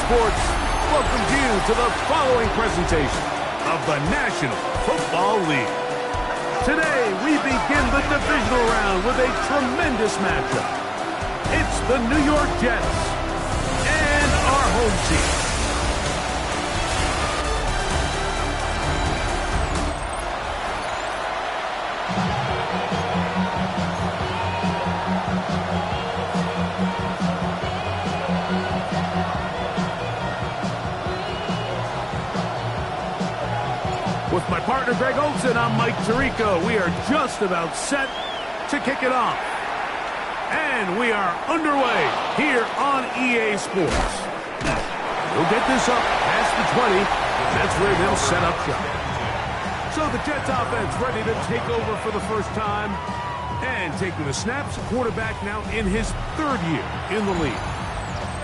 Sports welcomes you to the following presentation of the National Football League. Today, we begin the divisional round with a tremendous matchup. It's the New York Jets and our home team. With my partner, Greg Olson, I'm Mike Tirico. We are just about set to kick it off. And we are underway here on EA Sports. We'll get this up past the 20. That's where they'll set up shop. So the Jets offense ready to take over for the first time. And taking the snaps, quarterback now in his third year in the league.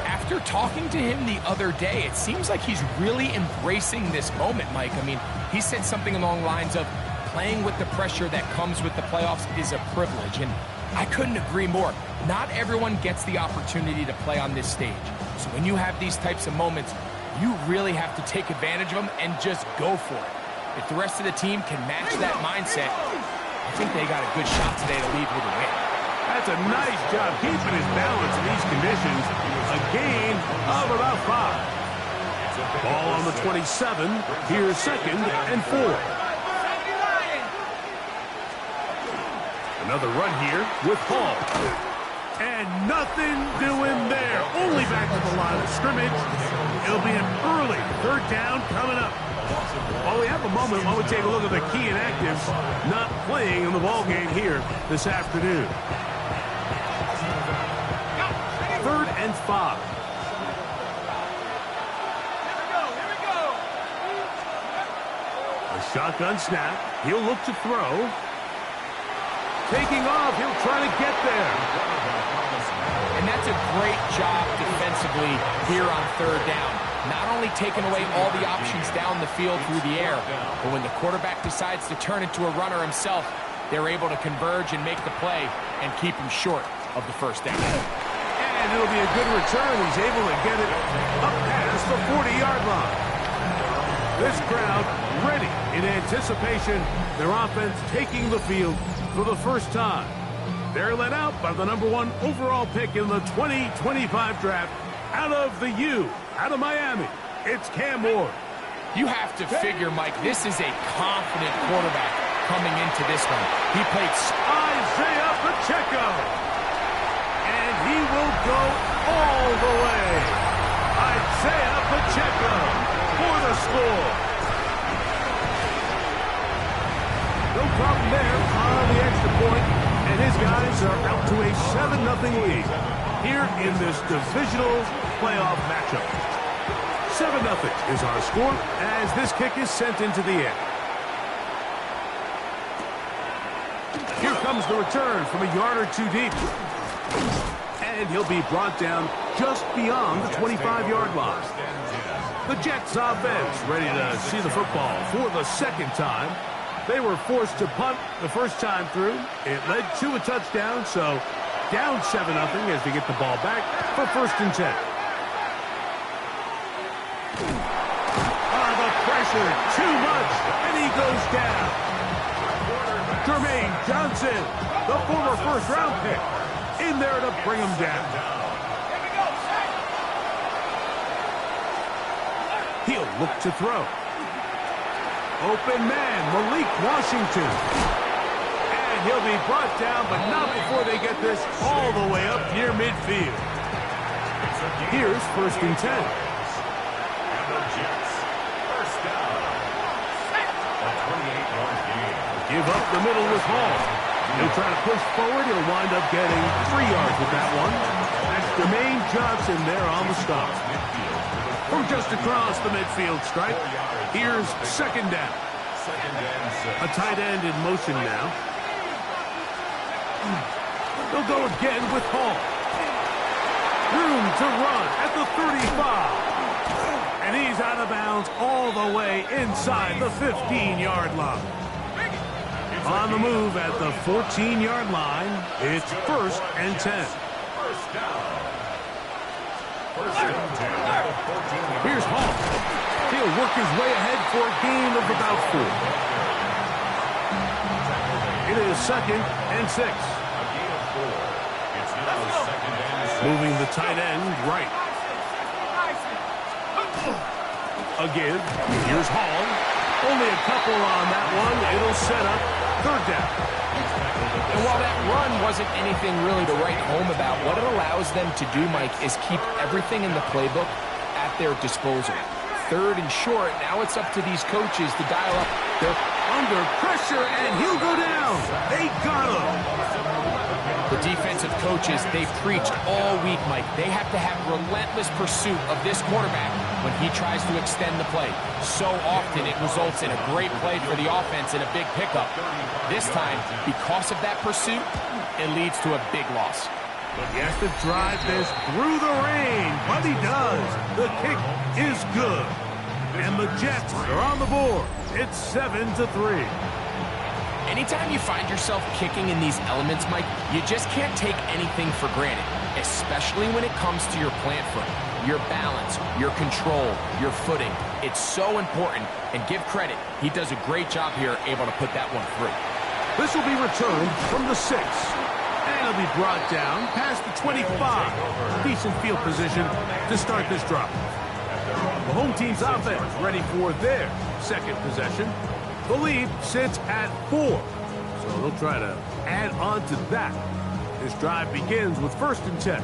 After talking to him the other day, it seems like he's really embracing this moment, Mike. I mean, he said something along the lines of playing with the pressure that comes with the playoffs is a privilege, and I couldn't agree more. Not everyone gets the opportunity to play on this stage. So when you have these types of moments, you really have to take advantage of them and just go for it. If the rest of the team can match that mindset, I think they got a good shot today to leave with a win. That's a nice job keeping his balance in these conditions. A gain of about 5. Ball on the 27. Here's 2nd and 4. Another run here with Hall. And nothing doing there. Only back to the line of scrimmage. It'll be an early 3rd down coming up. While we have a moment, while we take a look at the key inactives not playing in the ballgame here this afternoon. 3rd and 5. A shotgun snap. He'll look to throw. Taking off. He'll try to get there. And that's a great job defensively here on 3rd down. Not only taking away all the options down the field through the air, but when the quarterback decides to turn into a runner himself, they're able to converge and make the play and keep him short of the 1st down. And it'll be a good return. He's able to get it up past the 40-yard line. This crowd ready in anticipation. Their offense taking the field for the first time. They're led out by the #1 overall pick in the 2025 draft out of the U, out of Miami. It's Cam Ward. You have to figure, Mike, this is a confident quarterback coming into this one. He played Isaiah Pacheco. And he will go all the way. Isaiah Pacheco for the score. No problem there on the extra point. And his guys are out to a 7-0 lead here in this divisional playoff matchup. 7-0 is our score as this kick is sent into the air. Here comes the return from a yard or 2 deep. And he'll be brought down just beyond the 25-yard line. The Jets offense ready to see the football for the 2nd time. They were forced to punt the first time through. It led to a touchdown, so down 7-0 as they get the ball back for 1st and 10. The pressure, too much, and he goes down. Jermaine Johnson, the former 1st-round pick, in there to bring him down. He'll look to throw. Open man, Malik Washington. And he'll be brought down, but not before they get this all the way up near midfield. Here's 1st and 10. Give up the middle with Hall. He'll try to push forward. He'll wind up getting 3 yards with that one. That's Jermaine Johnson there on the stop. From just across the midfield stripe, here's 2nd down. A tight end in motion now. They'll go again with Hall. Room to run at the 35. And he's out of bounds all the way inside the 15-yard line. On the move at the 14-yard line, it's 1st and 10. Here's Hall. He'll work his way ahead for a gain of about 4. It is 2nd and 6. Moving the tight end right. Again, here's Hall. Only a couple on that one. It'll set up 3rd down. And while that run wasn't anything really to write home about, what it allows them to do, Mike, is keep everything in the playbook at their disposal. 3rd and short, now it's up to these coaches to dial up. They're under pressure, and he'll go down. They got him. The defensive coaches, they preach all week, Mike. They have to have relentless pursuit of this quarterback when he tries to extend the play. So often it results in a great play for the offense and a big pickup. This time, because of that pursuit, it leads to a big loss. He has to drive this through the rain, but he does. The kick is good. And the Jets are on the board. It's 7-3. Anytime you find yourself kicking in these elements, Mike, you just can't take anything for granted, especially when it comes to your plant foot, your balance, your control, your footing. It's so important, and give credit. He does a great job here able to put that one through. This will be returned from the 6. And it'll be brought down past the 25. Decent field position to start this drive. The home team's offense ready for their 2nd possession. The lead sits at 4, so they'll try to add on to that. This drive begins with 1st and 10.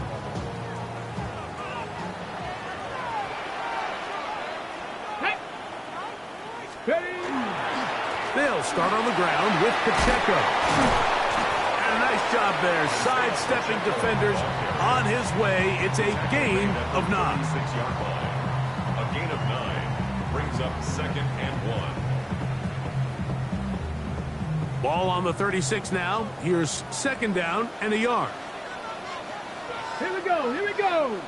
They'll start on the ground with Pacheco. And a nice job there, sidestepping defenders on his way. It's a gain of 9. A gain of 9 brings up 2nd and 1. Ball on the 36 now. Here's 2nd down and a yard. Here we go, here we go.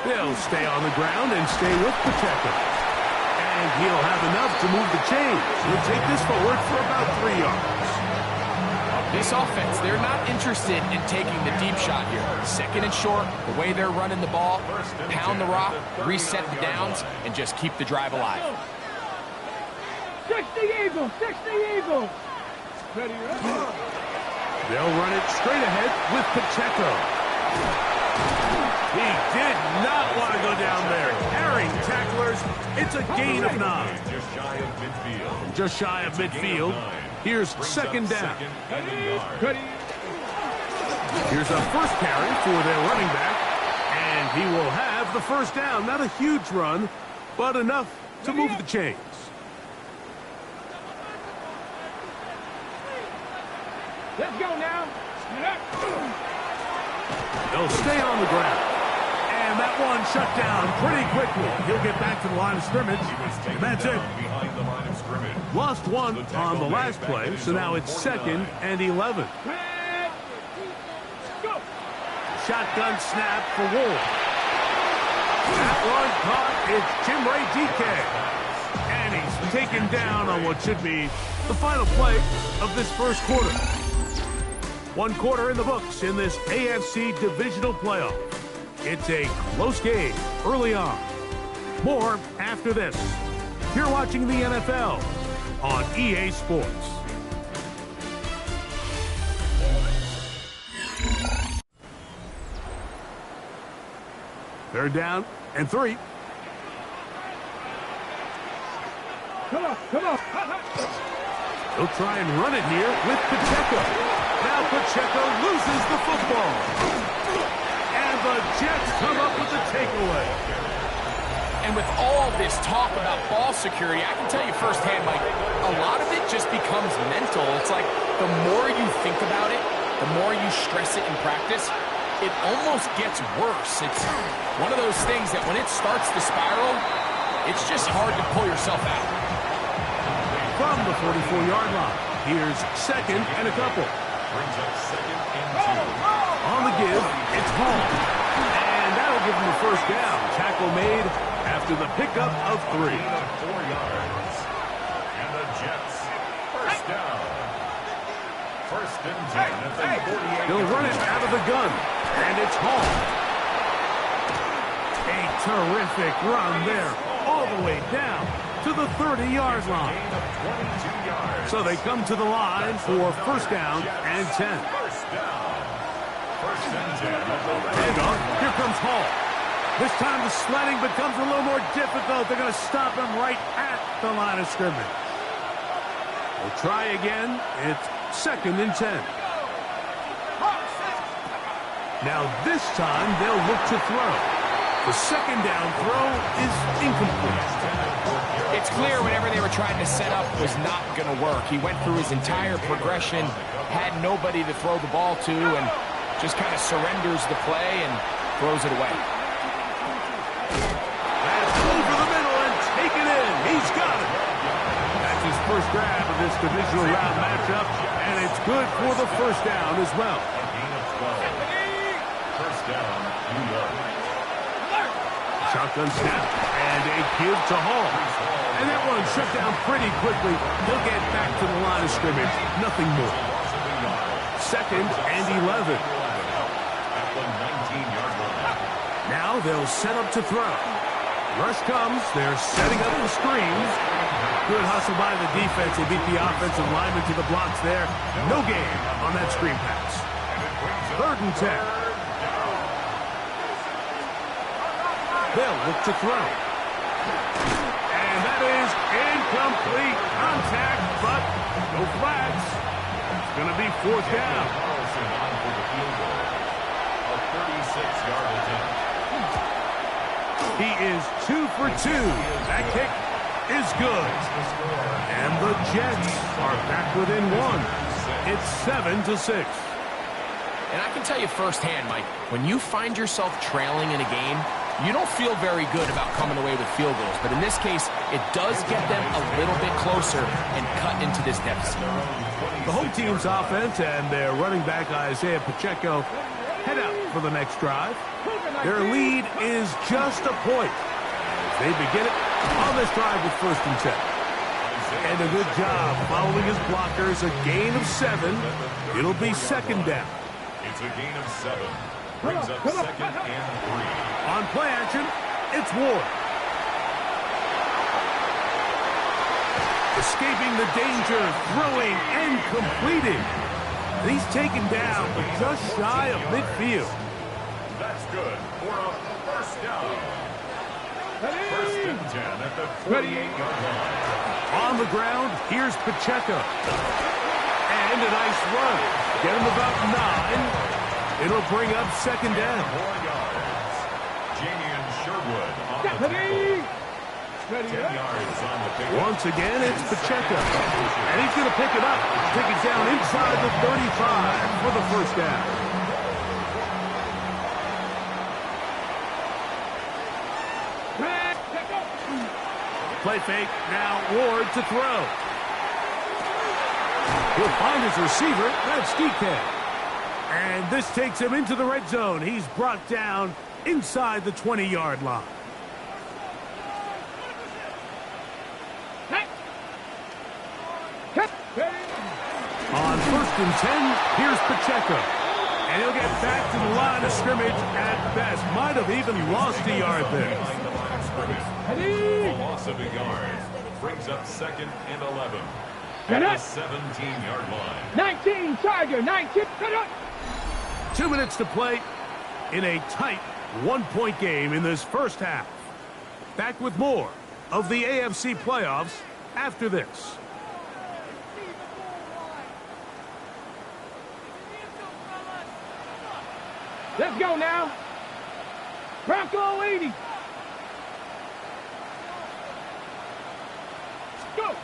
They'll stay on the ground and stay with Pacheco. And he'll have enough to move the chains. He'll take this forward for about 3 yards. This offense, they're not interested in taking the deep shot here. 2nd and short, the way they're running the ball, pound the rock, reset the downs, and just keep the drive alive. 60 Eagles, 60 Eagles. Ready, They'll run it straight ahead with Pacheco. He did not want to go down there. Carrying tacklers, it's a gain of 9. Just shy of midfield. Just shy of midfield. Here's 2nd down. Here's a first carry for their running back. And he will have the 1st down. Not a huge run, but enough to move the chains. Let's go now. They'll stay on the ground. And that one shut down pretty quickly. He'll get back to the line of scrimmage. And that's it. Behind the line of scrimmage. Lost one on the last play, so now it's 2nd and 11. Go. Shotgun snap for Wolf. That one caught. It's Chimere Dike. And he's taken down on what should be the final play of this 1st quarter. 1 quarter in the books in this AFC divisional playoff. It's a close game early on. More after this. You're watching the NFL on EA Sports. Third down and 3. Come on, come on. He'll try and run it here with Pacheco. Now Pacheco loses the football. And the Jets come up with the takeaway. And with all this talk about ball security, I can tell you firsthand, Mike, a lot of it just becomes mental. It's like the more you think about it, the more you stress it in practice, it almost gets worse. It's one of those things that when it starts to spiral, it's just hard to pull yourself out. From the 44-yard line, here's 2nd and a couple. Brings up 2nd and 2. On the give, it's Hall. And that'll give him the 1st down. Tackle made after the pickup of 3. 4 yards. And the Jets, 1st down. 1st and 10 at the 48. He'll run it out of the gun. And it's Hall. A terrific run there, all the way down to the 30-yard line. Gain of 22 yards. So they come to the line for first down and 10. First down. First and 10. Handoff. Here comes Hall. This time the sledding becomes a little more difficult. They're going to stop him right at the line of scrimmage. We'll try again. It's second and 10. Now this time they'll look to throw. The second down throw is incomplete. It's clear whatever they were trying to set up was not going to work. He went through his entire progression, had nobody to throw the ball to, and just kind of surrenders the play and throws it away. That's over the middle and taken in. He's got it. That's his first grab of this divisional round matchup, and it's good for the first down as well. Gain of 12. First down, New York. Shotgun snap and a give to Hall. And that one shut down pretty quickly. He'll get back to the line of scrimmage. Nothing more. Second and 11. At the 19-yard line. Now they'll set up to throw. Rush comes. They're setting up the screens. Good hustle by the defense. They beat the offensive lineman to the blocks there. No gain on that screen pass. Third and 10. They'll look to throw. And that is incomplete. Contact, but no flags. It's going to be fourth down. Carlson on for the field goal. A 36-yard attempt. He is 2 for 2. That kick is good. And the Jets are back within one. It's 7-6. And I can tell you firsthand, Mike, when you find yourself trailing in a game, you don't feel very good about coming away with field goals. But in this case, it does get them a little bit closer and cut into this deficit. The home team's offense and their running back, Isaiah Pacheco, head out for the next drive. Their lead is just a point. They begin it on this drive with first and 10. And a good job following his blockers, a gain of 7. It'll be second down. It's a gain of 7. Brings up second and 3. On play action, it's Ward. Escaping the danger, throwing and completing. He's taken down, but just shy of midfield. That's good for a first down. First and 10 at the 28-yard line. On the ground, here's Pacheco. And a nice run. Get him about 9. It'll bring up second down. 4 yards. Jamian Sherwood on the Ready? tackle. 10 yards on the pick. Once again, it's Pacheco. And he's going to pick it up. Take it down inside the 35 for the first down. Play fake. Now Ward to throw. He'll find his receiver. That's DK. And this takes him into the red zone. He's brought down inside the 20-yard line. On first and 10, here's Pacheco. And he'll get back to the line of scrimmage at best. Might have even lost a yard there. A loss of a yard. Brings up second and 11. At the 17-yard line. 19, Tiger, 19. 2 minutes to play in a tight one-point game in this first half. Back with more of the AFC playoffs after this. Let's go now. Bronco 80. Go.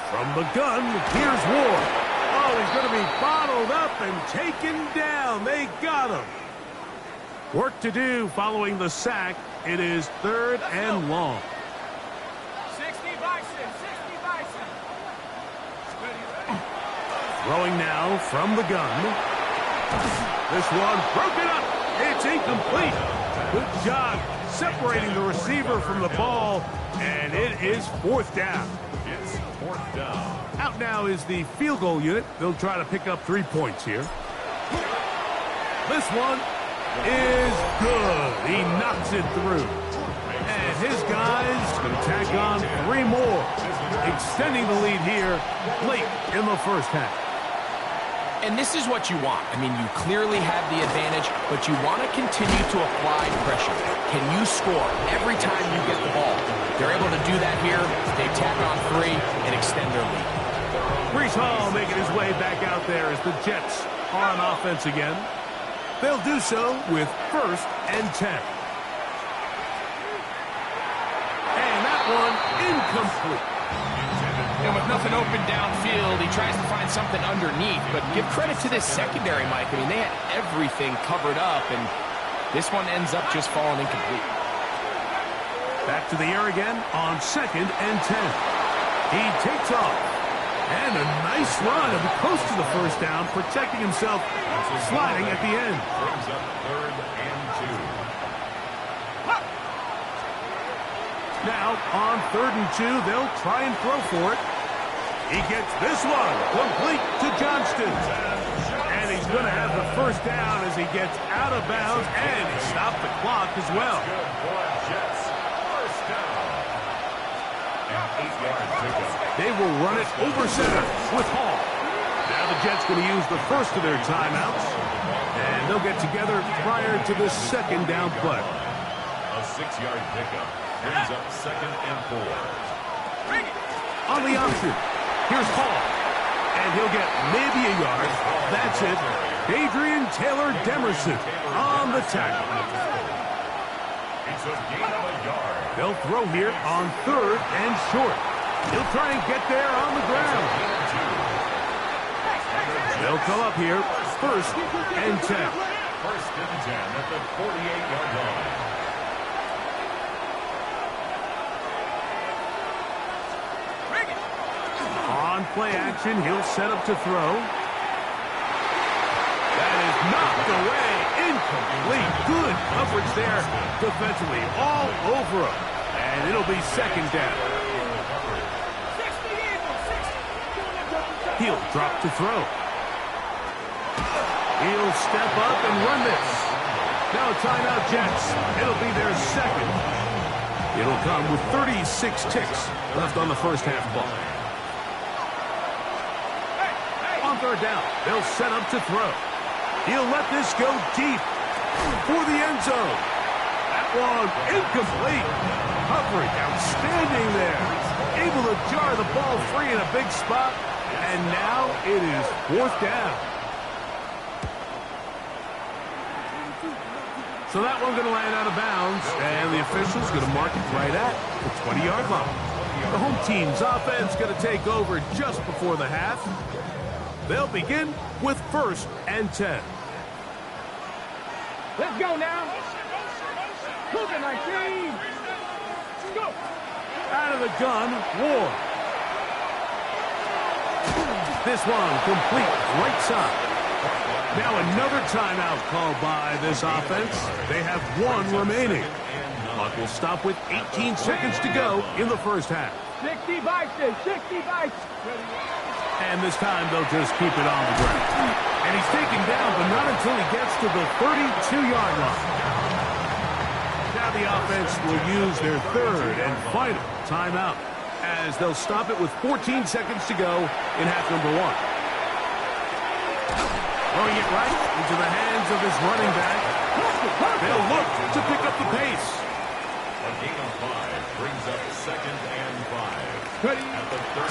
From the gun, here's Ward. Oh, he's going to be bottled up and taken down. They got him. Work to do following the sack. It is third and long. 60 Bison, 60 Bison. Throwing now from the gun. This one broken up. It's incomplete. Good job separating the receiver from the ball, and it is fourth down. It's fourth down. Out now is the field goal unit. They'll try to pick up 3 points here. This one is good. He knocks it through. And his guys can tack on 3 more, extending the lead here late in the first half. And this is what you want. I mean, you clearly have the advantage, but you want to continue to apply pressure. Can you score every time you get the ball? They're able to do that here. They tack on 3 and extend their lead. Breece Hall making his way back out there as the Jets are on offense again. They'll do so with 1st and 10. And that one incomplete. And with nothing open downfield, he tries to find something underneath. But give credit to this secondary, Mike. I mean, they had everything covered up, and this one ends up just falling incomplete. Back to the air again on 2nd and 10. He takes off. And a nice run of close to the first down, protecting himself, sliding at the end. Brings up 3rd and 2. Now, on 3rd and 2, they'll try and throw for it. He gets this one complete to Johnston. And he's going to have the first down as he gets out of bounds, and he stopped the clock as well. Good for Jets. First down. An 8-yard pickup. They will run it over center with Hall. Now the Jets going to use the first of their timeouts, and they'll get together prior to the 2nd down play. A 6-yard pickup. Brings up 2nd and 4. On the option, here's Hall. And he'll get maybe a yard. That's it. Adrian Taylor-Demerson on the tackle. It's a gain of a yard. They'll throw here on 3rd and short. He'll try and get there on the ground. They'll come up here, 1st and 10. 1st and 10 at the 48-yard line. On play action, he'll set up to throw. That is knocked away. Incomplete. Good coverage there defensively. All over him. And it'll be 2nd down. He'll drop to throw. He'll step up and run this. Now a timeout, Jets. It'll be their 2nd. It'll come with 36 ticks left on the first half ball. On 3rd down, they'll set up to throw. He'll let this go deep for the end zone. That one incomplete. Coverage outstanding there. Able to jar the ball free in a big spot. And now it is 4th down. So that one's going to land out of bounds, and the official's going to mark it right at the 20-yard line. The home team's offense going to take over just before the half. They'll begin with 1st and 10. Let's go now. Look at 19. Go. Out of the gun, Ward. This one complete right side. Now another timeout called by this offense. They have 1 remaining. Clock will stop with 18 seconds to go in the first half. 60 Bison, 60 Bison. And this time they'll just keep it on the ground. And he's taken down, but not until he gets to the 32-yard line. Now the offense will use their 3rd and final timeout, as they'll stop it with 14 seconds to go in half number 1. Throwing it right into the hands of his running back. They'll look to pick up the pace. A gain of 5 brings up 2nd and 5.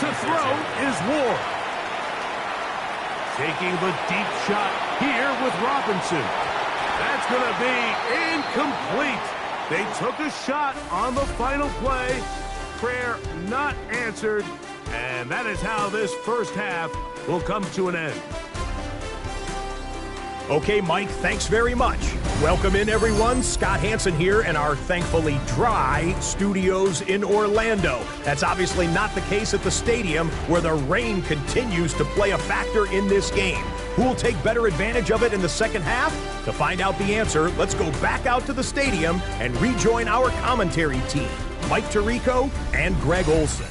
To throw is Ward. Taking the deep shot here with Robinson. That's going to be incomplete. They took a shot on the final play. Prayer not answered. And that is how this first half will come to an end. Okay, Mike, thanks very much. Welcome in, everyone. Scott Hansen here in our thankfully dry studios in Orlando. That's obviously not the case at the stadium, where the rain continues to play a factor in this game. Who will take better advantage of it in the second half? To find out the answer, let's go back out to the stadium and rejoin our commentary team, Mike Tirico and Greg Olson.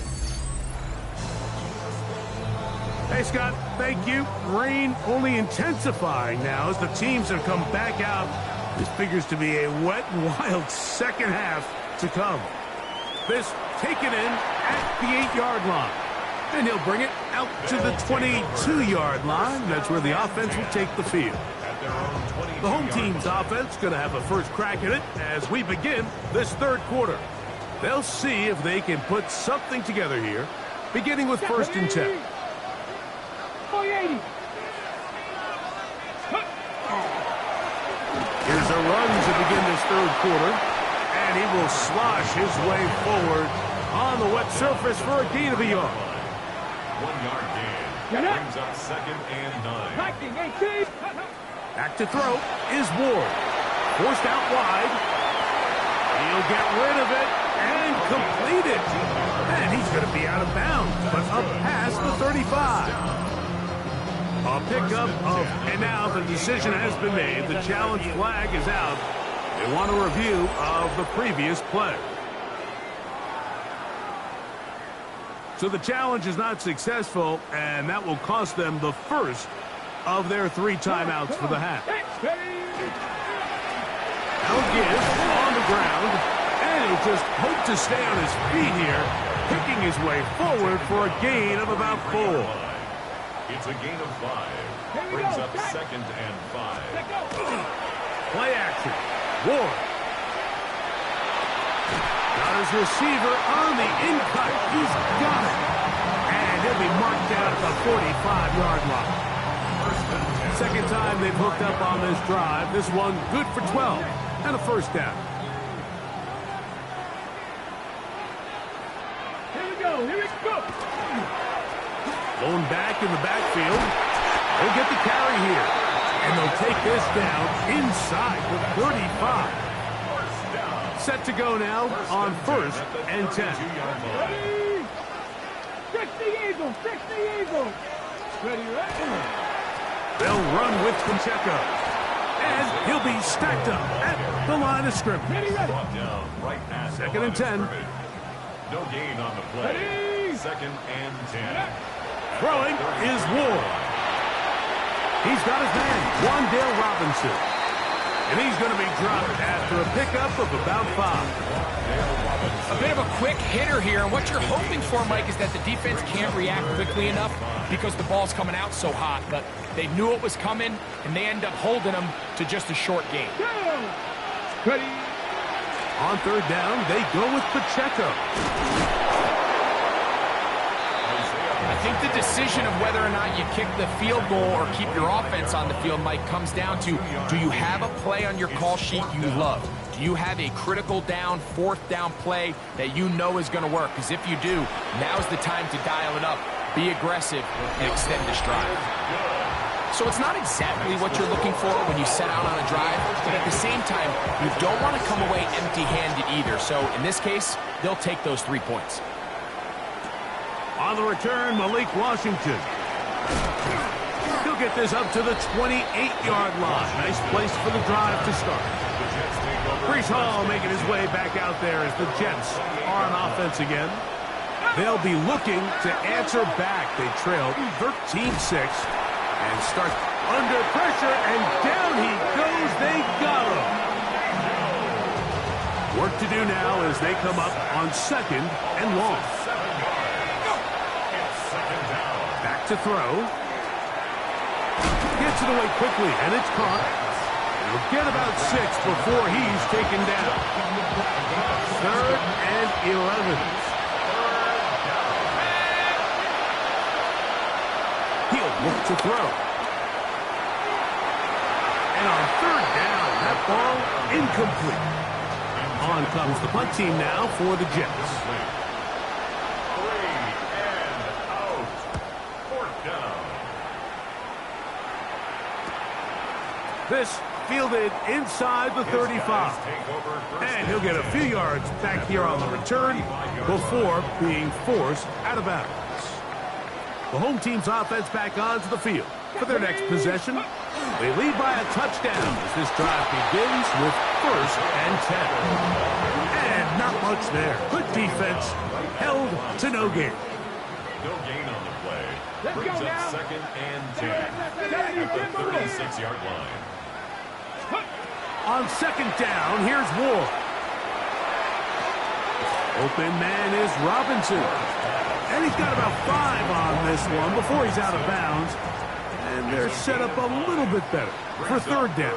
Hey, Scott, thank you. Rain only intensifying now as the teams have come back out This figures to be a wet and wild second half to come. This taken in at the 8-yard line. And he'll bring it out to the 22-yard line. That's where the offense will take the field. The home team's offense going to have a first crack at it as we begin this third quarter. They'll see if they can put something together here, beginning with 1st and 10. 480. Here's a run to begin this third quarter, and he will slosh his way forward on the wet surface for a gain of a yard. 1-yard gain. Brings up 2nd and 9. Blocking 18. Back to throw is Ward. Forced out wide. He'll get rid of it and complete it. And he's going to be out of bounds, but up past the 35. A pickup of, and now the decision has been made. The challenge flag is out. They want a review of the previous play. So the challenge is not successful, and that will cost them the first of their 3 timeouts for the half. Elgiz on the ground, and he'll just hope to stay on his feet here, picking his way forward for a gain of about 4. It's a gain of 5. Brings up 2nd and 5. Play action. Ward. Got his receiver on the in-cut. He's got it. And he'll be marked down at the 45-yard line. Second time they've hooked up on this drive. This one good for 12 and a first down. Here we go. Here we go. Going back in the backfield. They'll get the carry here. And they'll take this down inside the 35. Set to go now on 1st and 10. Ready. 60 Eagles. 60 Eagles. Ready, ready. They'll run with Pacheco. And he'll be stacked up at the line of scrimmage. Ready, ready. Brought down right at the 2nd line and of 10. scrimmage. No gain on the play. Ready. 2nd and 10. Throwing is Ward. He's got his man, Wan'Dale Robinson. And he's going to be dropped after a pickup of about 5. A bit of a quick hitter here, and what you're hoping for, Mike, is that the defense can't react quickly enough because the ball's coming out so hot. But they knew it was coming, and they end up holding them to just a short gain. Ready. On 3rd down, they go with Pacheco. I think the decision of whether or not you kick the field goal or keep your offense on the field, Mike, comes down to, do you have a play on your call sheet you love? Do you have a critical down, 4th down play that you know is going to work? Because if you do, now's the time to dial it up, be aggressive, and extend this drive. So it's not exactly what you're looking for when you set out on a drive, but at the same time, you don't want to come away empty-handed either. So in this case, they'll take those 3 points. On the return, Malik Washington. He'll get this up to the 28-yard line. Nice place for the drive to start. Breece Hall making his way back out there as the Jets are on offense again. They'll be looking to answer back. They trailed 13-6 and start under pressure, and down he goes. They got him. Work to do now as they come up on 2nd and long. Back to throw. Gets it away quickly, and it's caught. He'll get about 6 before he's taken down. 3rd and 11. He'll look to throw. And on 3rd down, that ball incomplete. On comes the punt team now for the Jets. This fielded inside the 35. And he'll get a few yards back here on the return before being forced out of bounds. The home team's offense back onto the field for their next possession. They lead by a touchdown as this drive begins with 1st and 10. And not much there. Good defense, held to no gain. No gain on the play. Brings up 2nd and 10 at the 36-yard line. On second down, here's Ward. Open man is Robinson. And he's got about 5 on this one before he's out of bounds. And they're set up a little bit better for third down.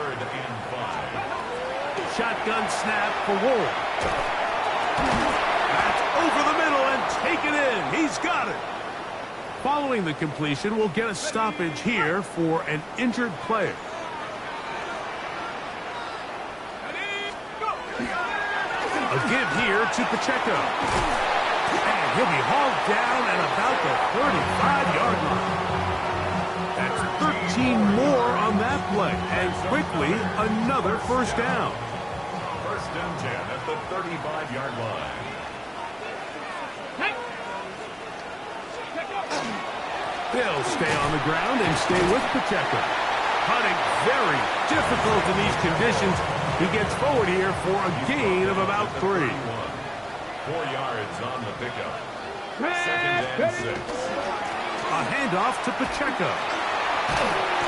Shotgun snap for Ward. That's over the middle and taken in. He's got it. Following the completion, we'll get a stoppage here for an injured player. A give here to Pacheco. And he'll be hauled down at about the 35-yard line. That's 13 more on that play. And quickly, another first down. First and 10 at the 35-yard line. They'll stay on the ground and stay with Pacheco. Hunting very difficult in these conditions. He gets forward here for a gain of about 3. 4 yards on the pickup. Second and 6. A handoff to Pacheco.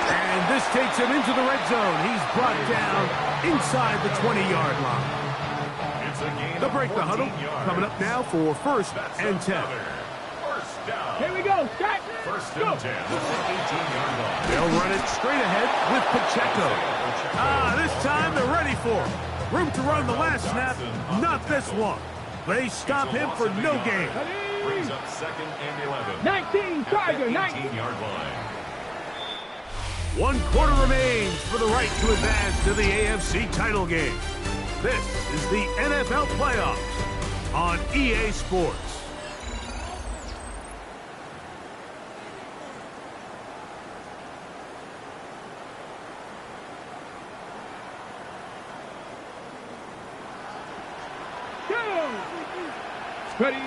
And this takes him into the red zone. He's brought down inside the 20-yard line. It's a gain They'll break of the huddle. 14 yards. Coming up now for first and 10. First down. Here we go. Start. First Go. and 10 at the 18-yard line. They'll run it straight ahead with Pacheco. This time they're ready for him. Room to run the last snap, not this one. They stop him for no gain. Brings up second and 11. 19, Tiger, 19. 18-yard line. 1 quarter remains for the right to advance to the AFC title game. This is the NFL playoffs on EA Sports. Ready.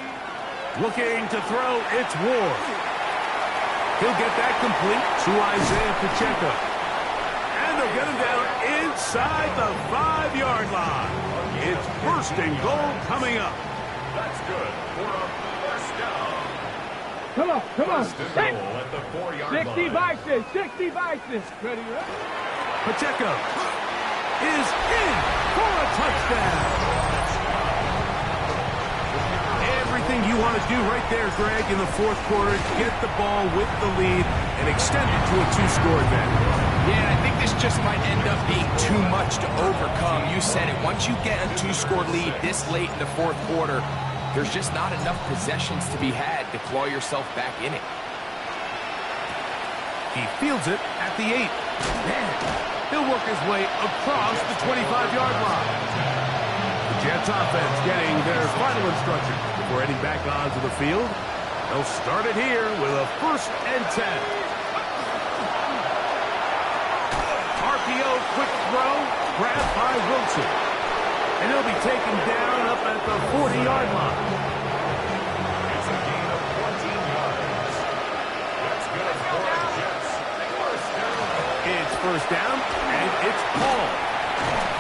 Looking to throw, it's Ward. He'll get that complete to Isaiah Pacheco. And they'll get him down inside the 5-yard line. It's first and goal coming up. That's good for a first down. Come on, come on. First and goal at the 4-yard 60 line. vices, 60 vices. Ready, ready. Pacheco is in for a touchdown. Everything you want to do right there, Greg, in the fourth quarter, get the ball with the lead and extend it to a 2-score advantage. Yeah, I think this just might end up being too much to overcome. You said it. Once you get a 2-score lead this late in the fourth quarter, there's just not enough possessions to be had to claw yourself back in it. He fields it at the 8. He'll work his way across the 25-yard line. The Jets offense getting their final instructions before heading back onto the field. They'll start it here with a first and 10. RPO quick throw, grabbed by Wilson. And he'll be taken down up at the 40-yard line. It's a gain of 14 yards. That's good for the Jets. First down. It's first down, and it's Paul.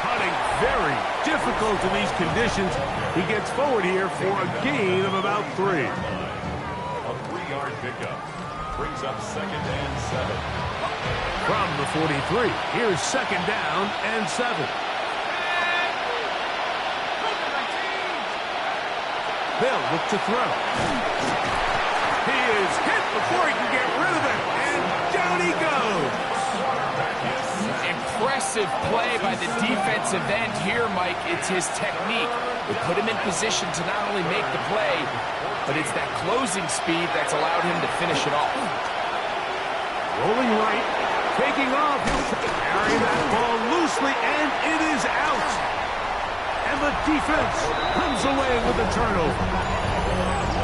Hunting very difficult in these conditions. He gets forward here for a gain of about 3. A 3-yard pickup. Brings up second and 7. From the 43, here's second down and 7. They'll look to throw. He is hit before he can get rid of it, and down he goes. Impressive play by the defensive end here, Mike. It's his technique. It put him in position to not only make the play, but it's that closing speed that's allowed him to finish it off. Rolling right, taking off. He'll carry that ball loosely, and it is out. And the defense comes away with a turnover.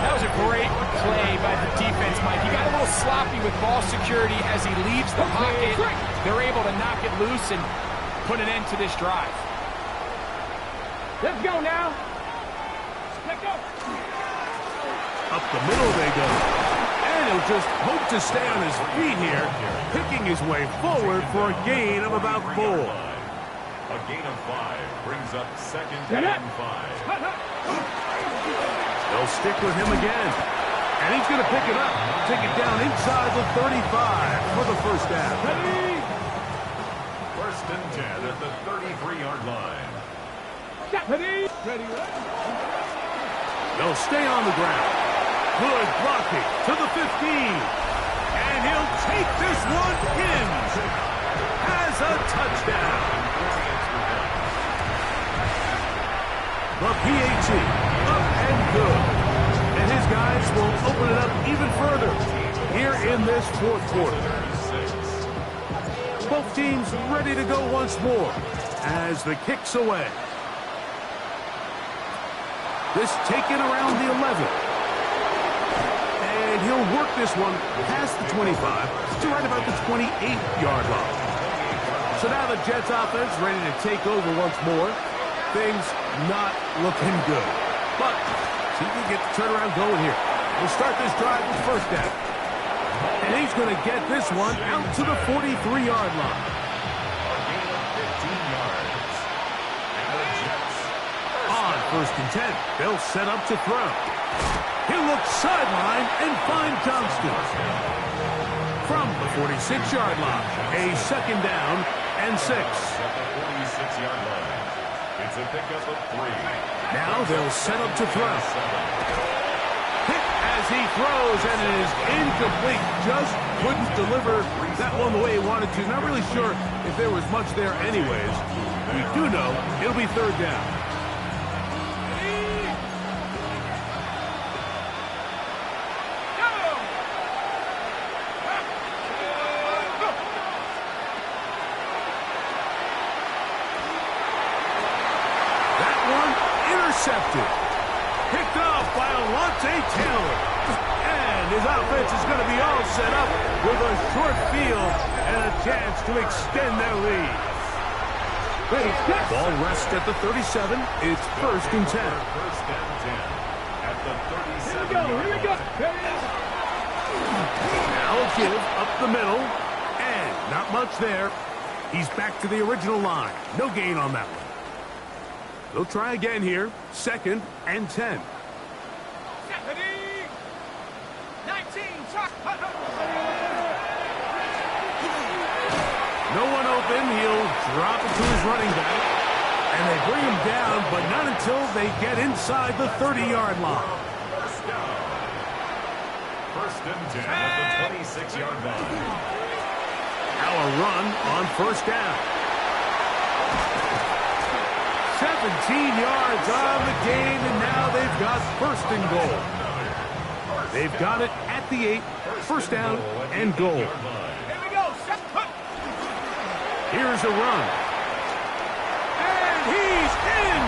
That was a great play by the defense, Mike. He got a little sloppy with ball security as he leaves the pocket. They're able to knock it loose and put an end to this drive. Let's go now. Let's go. Up the middle they go. And he'll just hope to stay on his feet here, picking his way forward for a gain of about 4. A gain of 5 brings up second and 5. They'll stick with him again. And he's going to pick it up. Take it down inside the 35 for the first down. First First and 10 at the 33-yard line. Ready? Ready, They'll stay on the ground. Good blocking to the 15. And he'll take this one in. Has a touchdown. The PAT up and good. And his guys will open it up even further here in this fourth quarter. Both teams ready to go once more as the kick's away. This taken around the 11. And he'll work this one past the 25 to right about the 28-yard line. So now the Jets offense ready to take over once more. Things not looking good. But see if we can get the turnaround going here. We'll start this drive with first down. And he's going to get this one out to the 43-yard line. On first and 10, they'll set up to throw. He'll look sideline and find Johnston. From the 46-yard line, a second down and 6. At the 46-yard line, it's a pickup of 3. Now they'll set up to throw. Hit as he throws, and it is incomplete. Just couldn't deliver that one the way he wanted to. Not really sure if there was much there anyways. We do know it'll be third down. Intercepted. Picked off by Alontae Taylor. And his offense is going to be all set up with a short field and a chance to extend their lead. Ball rests at the 37. It's first and 10. First and 10 at the 37. Here we go. Now a give up the middle. And not much there. He's back to the original line. No gain on that one. They'll try again here. Second and 10. No one open. He'll drop it to his running back. And they bring him down, but not until they get inside the 30-yard line. First and 10 at the 26-yard line. Now a run on first down. 17 yards on the gain, and now they've got first and goal. They've got it at the 8, first down and goal. Here we go. Here's a run. And he's in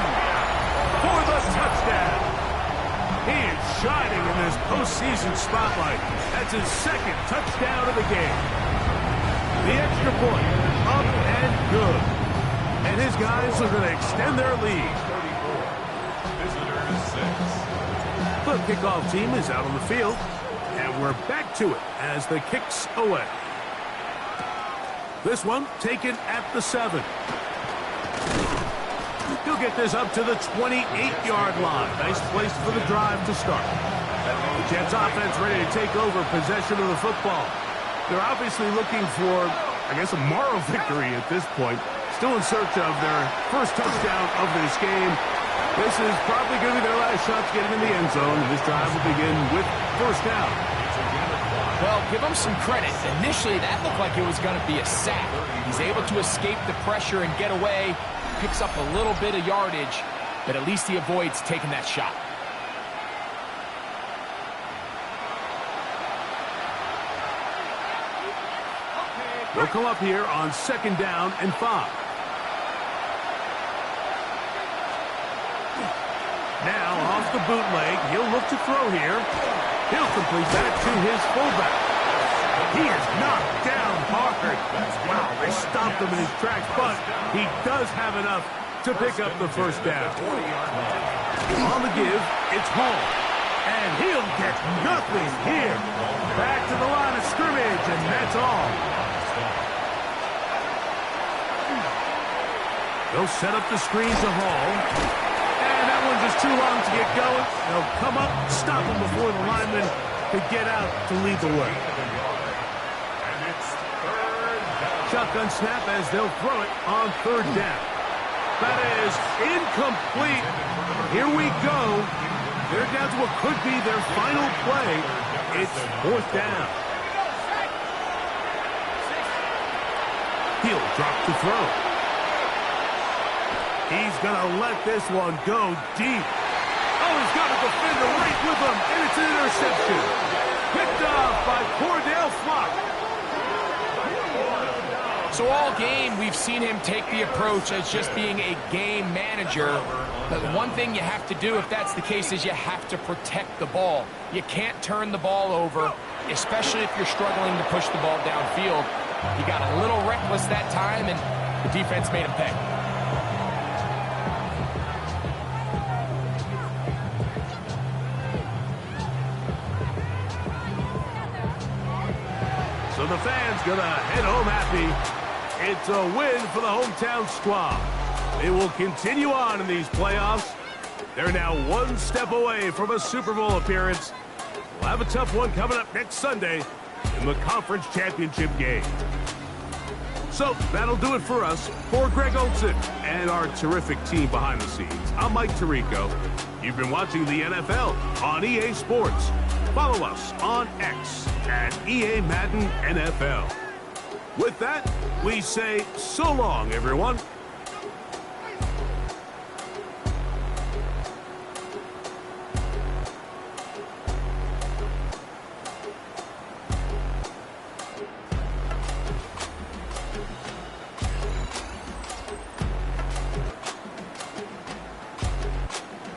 for the touchdown. He is shining in this postseason spotlight. That's his second touchdown of the game. The extra point, up and good. And his guys are going to extend their lead. Visitors 6. The kickoff team is out on the field. And we're back to it as the kick's away. This one taken at the 7. He'll get this up to the 28-yard line. Nice place for the drive to start. The Jets offense ready to take over possession of the football. They're obviously looking for, I guess, a moral victory at this point. Still in search of their first touchdown of this game. This is probably going to be their last shot to get in the end zone. This drive will begin with first down. Well, give him some credit. Initially, that looked like it was going to be a sack. He's able to escape the pressure and get away. Picks up a little bit of yardage, but at least he avoids taking that shot. They'll come up here on second down and 5. Now off the bootleg, he'll look to throw here. He'll complete that to his fullback. He is knocked down hard. Wow, they stopped him in his tracks, but he does have enough to pick up the first down. On the give, it's Hall. And he'll get nothing here. Back to the line of scrimmage, and that's all. They'll set up the screen to Hall. And that one's just too long to get going. They'll come up, stop him before the lineman could get out to lead the way. And it's third down. Shotgun snap as they'll throw it on third down. That is incomplete. Here we go. They're down to what could be their final play. It's fourth down. He'll drop the throw. He's going to let this one go deep. Oh, he's got a defender right with him, and it's an interception. Picked off by Cordell Flock. So all game, we've seen him take the approach as just being a game manager. But one thing you have to do if that's the case is you have to protect the ball. You can't turn the ball over, especially if you're struggling to push the ball downfield. He got a little reckless that time, and the defense made him pay. So the fans gonna head home happy. It's a win for the hometown squad. They will continue on in these playoffs. They're now one step away from a Super Bowl appearance. We'll have a tough one coming up next Sunday in the conference championship game. So that'll do it for us. For Greg Olsen and our terrific team behind the scenes, I'm Mike Tirico. You've been watching the NFL on EA Sports. Follow us on X at EA Madden NFL. With that, we say so long, everyone.